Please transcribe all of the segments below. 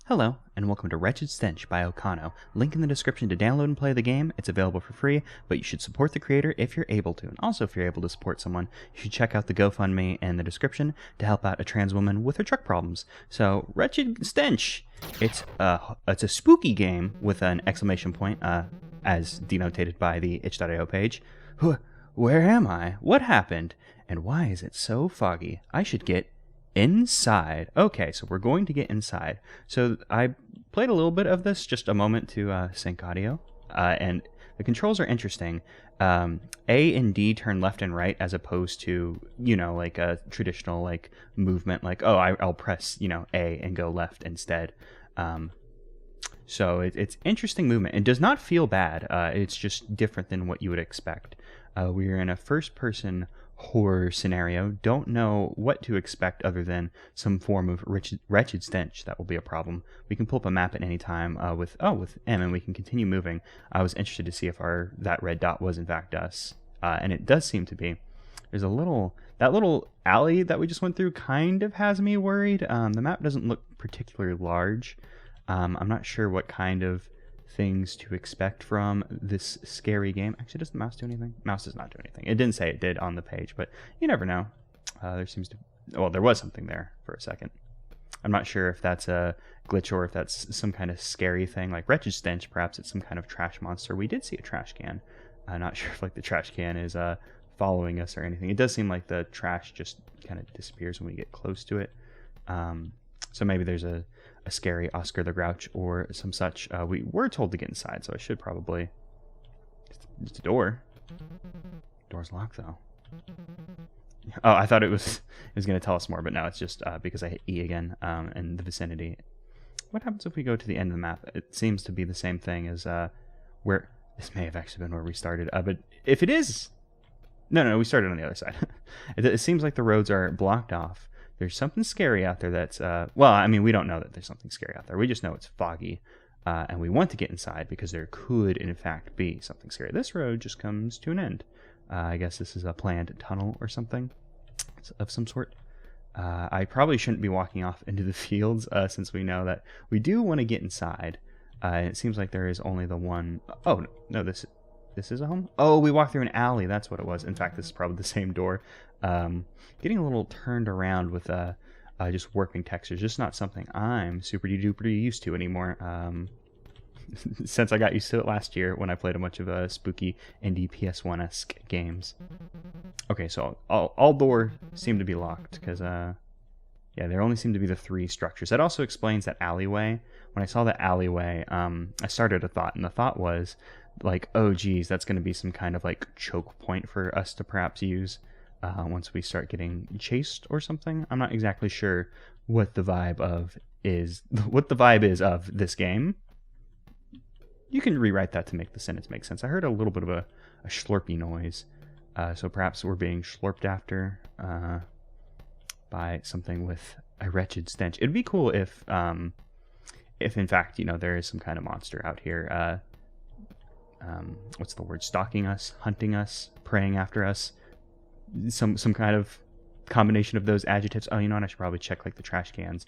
Hello, and welcome to Wretched Stench by Okano. Link in the description to download and play the game. It's available for free, but you should support the creator if you're able to. And also, if you're able to support someone, you should check out the GoFundMe in the description to help out a trans woman with her truck problems. So, Wretched Stench! It's a spooky game with an exclamation point, as denotated by the itch.io page. Where am I? What happened? And why is it so foggy? I should get inside. Okay, so we're going to get inside. So I played a little bit of this, just a moment to sync audio, and the controls are interesting. A and D turn left and right as opposed to, like a traditional like movement, like, oh, I'll press, A and go left instead. So it's interesting movement. It does not feel bad. It's just different than what you would expect. We're in a first-person horror scenario. Don't know what to expect other than some form of wretched stench. That will be a problem. We can pull up a map at any time with M, and we can continue moving. I was interested to see if that red dot was in fact us, and it does seem to be. There's that little alley that we just went through kind of has me worried. The map doesn't look particularly large. I'm not sure what kind of things to expect from this scary game. Actually, does the mouse do anything? Mouse does not do anything. It didn't say it did on the page, but you never know. There was something there for a second. I'm not sure if that's a glitch or if that's some kind of scary thing, like Wretched Stench. Perhaps it's some kind of trash monster. We did see a trash can. I'm not sure if the trash can is following us or anything. It does seem like the trash just kind of disappears when we get close to it. So maybe there's a scary Oscar the Grouch or some such. We were told to get inside, so I should probably... It's a door. Door's locked, though. Oh, I thought it was going to tell us more, but no, it's just because I hit E again in the vicinity. What happens if we go to the end of the map? It seems to be the same thing as where... This may have actually been where we started, but if it is... No, we started on the other side. It seems like the roads are blocked off. There's something scary out there that's... we don't know that there's something scary out there. We just know it's foggy, and we want to get inside because there could, in fact, be something scary. This road just comes to an end. I guess this is a planned tunnel or something of some sort. I probably shouldn't be walking off into the fields since we know that we do want to get inside. It seems like there is only the one... Oh, no, this is a home? Oh, we walked through an alley. That's what it was. In fact, this is probably the same door. Getting a little turned around with just warping textures. Just not something I'm super duper used to anymore. Since I got used to it last year when I played a bunch of spooky indie PS1-esque games. Okay, so all doors seem to be locked because there only seem to be the three structures. That also explains that alleyway. When I saw that alleyway, I started a thought, and the thought was like, oh geez, that's going to be some kind of like choke point for us to perhaps use once we start getting chased or something. I'm not exactly sure what the vibe is of this game. You can rewrite that to make the sentence make sense. I heard a little bit of a slurpy noise, so perhaps we're being slurped after by something with a wretched stench. It'd be cool if in fact there is some kind of monster out here. What's the word? Stalking us, hunting us, preying after us. Some kind of combination of those adjectives. Oh, I should probably check like the trash cans,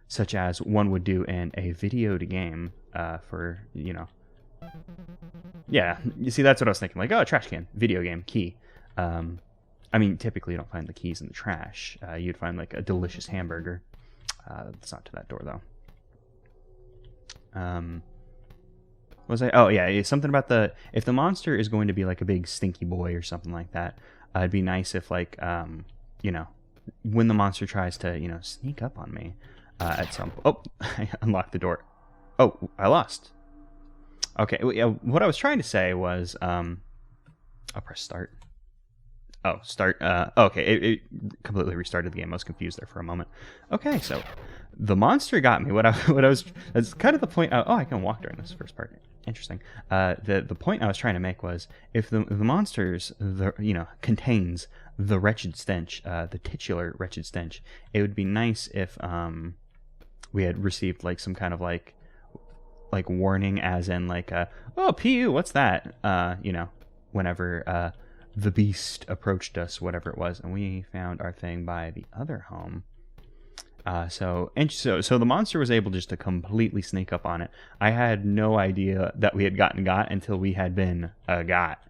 such as one would do in a video game. Yeah, you see, that's what I was thinking. Like, oh, trash can, video game, key. Typically you don't find the keys in the trash. You'd find like a delicious hamburger. It's not to that door though. It's something about if the monster is going to be like a big stinky boy or something like that, it'd be nice if like, when the monster tries to, sneak up on me at some... Oh, I unlocked the door. Oh, I lost. Okay, what I was trying to say was, I'll press start. Oh, start. Okay, it completely restarted the game. I was confused there for a moment. Okay, so the monster got me. That's kind of the point. I can walk during this first part. Interesting. The point I was trying to make was if the monsters contains the wretched stench, the titular wretched stench, it would be nice if we had received like some kind of like warning, as in like oh pu, what's that? Whenever the beast approached us, whatever it was, and we found our thing by the other home. So the monster was able just to completely sneak up on it. I had no idea that we had gotten got until we had been got.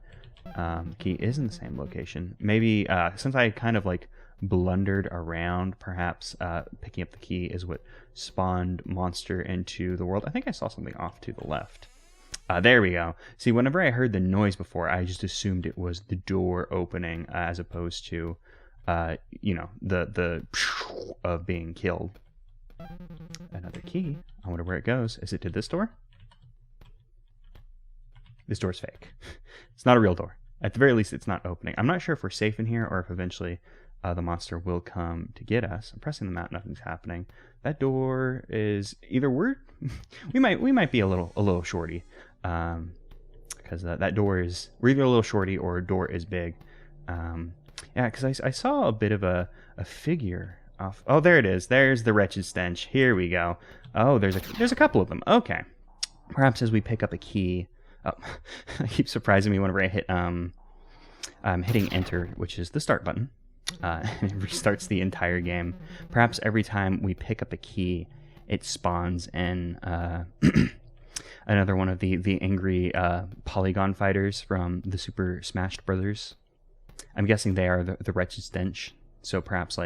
Key is in the same location. Maybe since I kind of like blundered around, perhaps picking up the key is what spawned monster into the world. I think I saw something off to the left. There we go. See, whenever I heard the noise before, I just assumed it was the door opening as opposed to, the of being killed. Another key. I wonder where it goes. Is it to this door? This door's fake. It's not a real door. At the very least, it's not opening. I'm not sure if we're safe in here or if eventually the monster will come to get us. I'm pressing the map. Nothing's happening. That door is either we might be a little shorty, because that door is, we're either a little shorty or a door is big. Yeah, because I saw a bit of a figure off. Oh, there it is. There's the Wretched Stench. Here we go. Oh, there's a couple of them. Okay. Perhaps as we pick up a key. Oh, I keep surprising me whenever I hit I'm hitting enter, which is the start button. And it restarts the entire game. Perhaps every time we pick up a key, it spawns in another one of the angry polygon fighters from the Super Smash Brothers. I'm guessing they are the Wretched Stench. So perhaps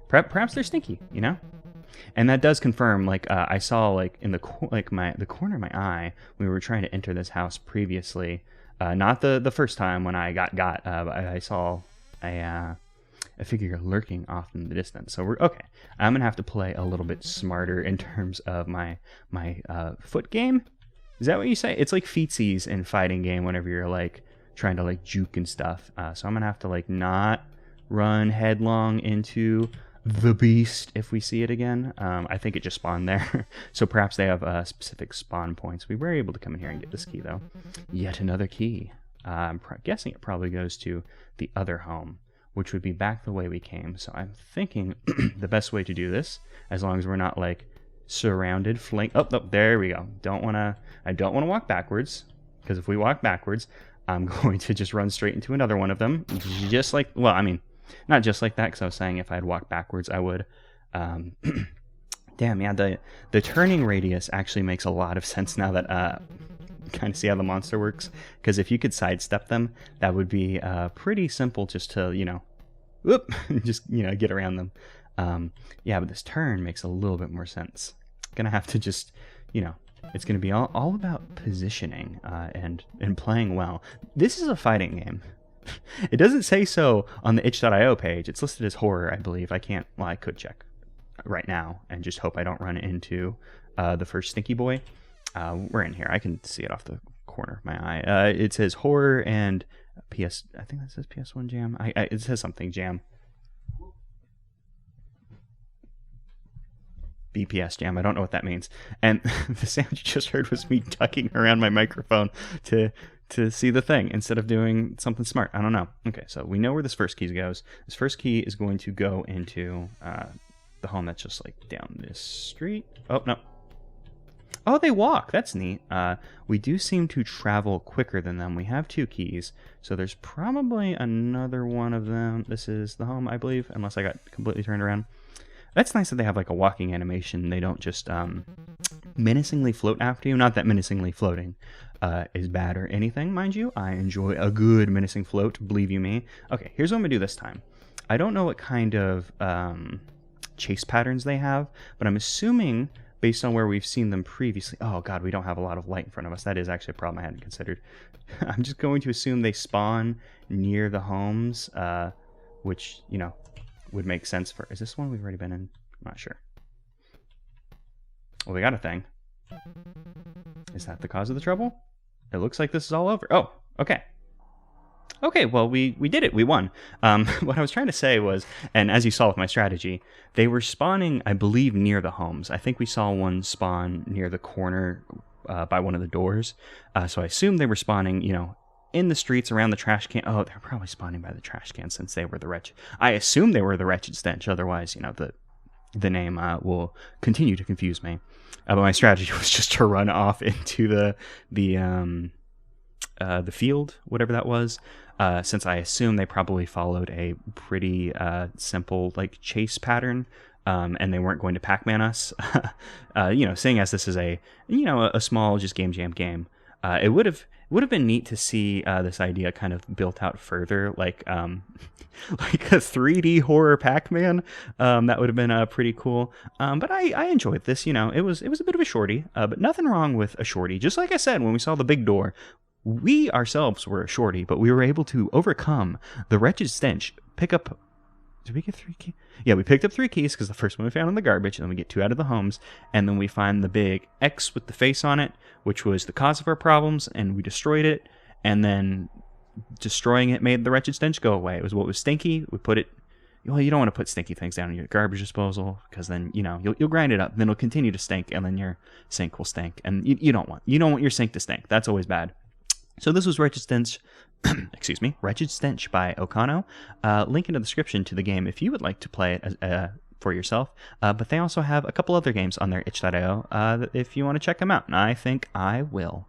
perhaps they're stinky, you know? And that does confirm, like, I saw, like, in the corner of my eye, when we were trying to enter this house previously, not the first time when I got, I saw a figure lurking off in the distance. So we're, okay, I'm going to have to play a little bit smarter in terms of my foot game. Is that what you say? It's like feetsies in fighting game whenever you're, like, trying to, like, juke and stuff. So I'm going to have to, like, not run headlong into the beast if we see it again. I think it just spawned there. So perhaps they have specific spawn points. We were able to come in here and get this key, though. Yet another key. I'm guessing it probably goes to the other home, which would be back the way we came. So I'm thinking the best way to do this, as long as we're not, like, surrounded, oh, there we go. I don't want to walk backwards, because if we walk backwards, I'm going to just run straight into another one of them. Just like, well, I mean, not just like that, because I was saying if I had walked backwards, I would. Damn, yeah, the turning radius actually makes a lot of sense now that kind of see how the monster works. Because if you could sidestep them, that would be pretty simple just to, whoop, just, get around them. Yeah, but this turn makes a little bit more sense. Gonna have to just, it's gonna be all about positioning and playing well. This is a fighting game. It doesn't say so on the itch.io page. It's listed as horror, I believe. I could check right now and just hope I don't run into the first stinky boy. We're in here. I can see it off the corner of my eye. It says horror and PS. I think that says PS1 jam. It says something jam. BPS jam. I don't know what that means. And the sound you just heard was me ducking around my microphone to see the thing instead of doing something smart. I don't know. Okay, so we know where this first key goes. This first key is going to go into the home that's just like down this street. Oh, no. Oh, they walk. That's neat. We do seem to travel quicker than them. We have 2 keys, so there's probably another one of them. This is the home, I believe, unless I got completely turned around. That's nice that they have like a walking animation. They don't just menacingly float after you. Not that menacingly floating is bad or anything, mind you. I enjoy a good menacing float, believe you me. Okay, here's what I'm going to do this time. I don't know what kind of chase patterns they have, but I'm assuming based on where we've seen them previously. Oh god, we don't have a lot of light in front of us. That is actually a problem I hadn't considered. I'm just going to assume they spawn near the homes, which, would make sense for... Is this one we've already been in? I'm not sure. Well, we got a thing. Is that the cause of the trouble? It looks like this is all over. Oh, okay. Okay, well, we did it. We won. What I was trying to say was, and as you saw with my strategy, they were spawning, I believe, near the homes. I think we saw one spawn near the corner by one of the doors. So I assumed they were spawning, in the streets around the trash can. Oh, they're probably spawning by the trash can since they were the Wretched. I assume they were the Wretched Stench. Otherwise, the name will continue to confuse me. But my strategy was just to run off into the field, whatever that was. Since I assume they probably followed a pretty simple like chase pattern and they weren't going to Pac-Man us. Seeing as this is a small just game jam game, it would have been neat to see this idea kind of built out further, like like a 3D horror Pac-Man. That would have been pretty cool. But I enjoyed this. It was a bit of a shorty, but nothing wrong with a shorty. Just like I said when we saw the big door, we ourselves were a shorty, but we were able to overcome the Wretched Stench. Pick up. Did we get 3 keys? Yeah, we picked up 3 keys because the first one we found in the garbage, and then we get 2 out of the homes, and then we find the big X with the face on it, which was the cause of our problems, and we destroyed it, and then destroying it made the Wretched Stench go away. It was what was stinky. We put it. Well, you don't want to put stinky things down in your garbage disposal because then you'll grind it up, then it'll continue to stink, and then your sink will stink, and you don't want your sink to stink. That's always bad. So this was Wretched Stench, excuse me, Wretched Stench by Okano. Link in the description to the game if you would like to play it for yourself. But they also have a couple other games on their itch.io if you want to check them out, and I think I will.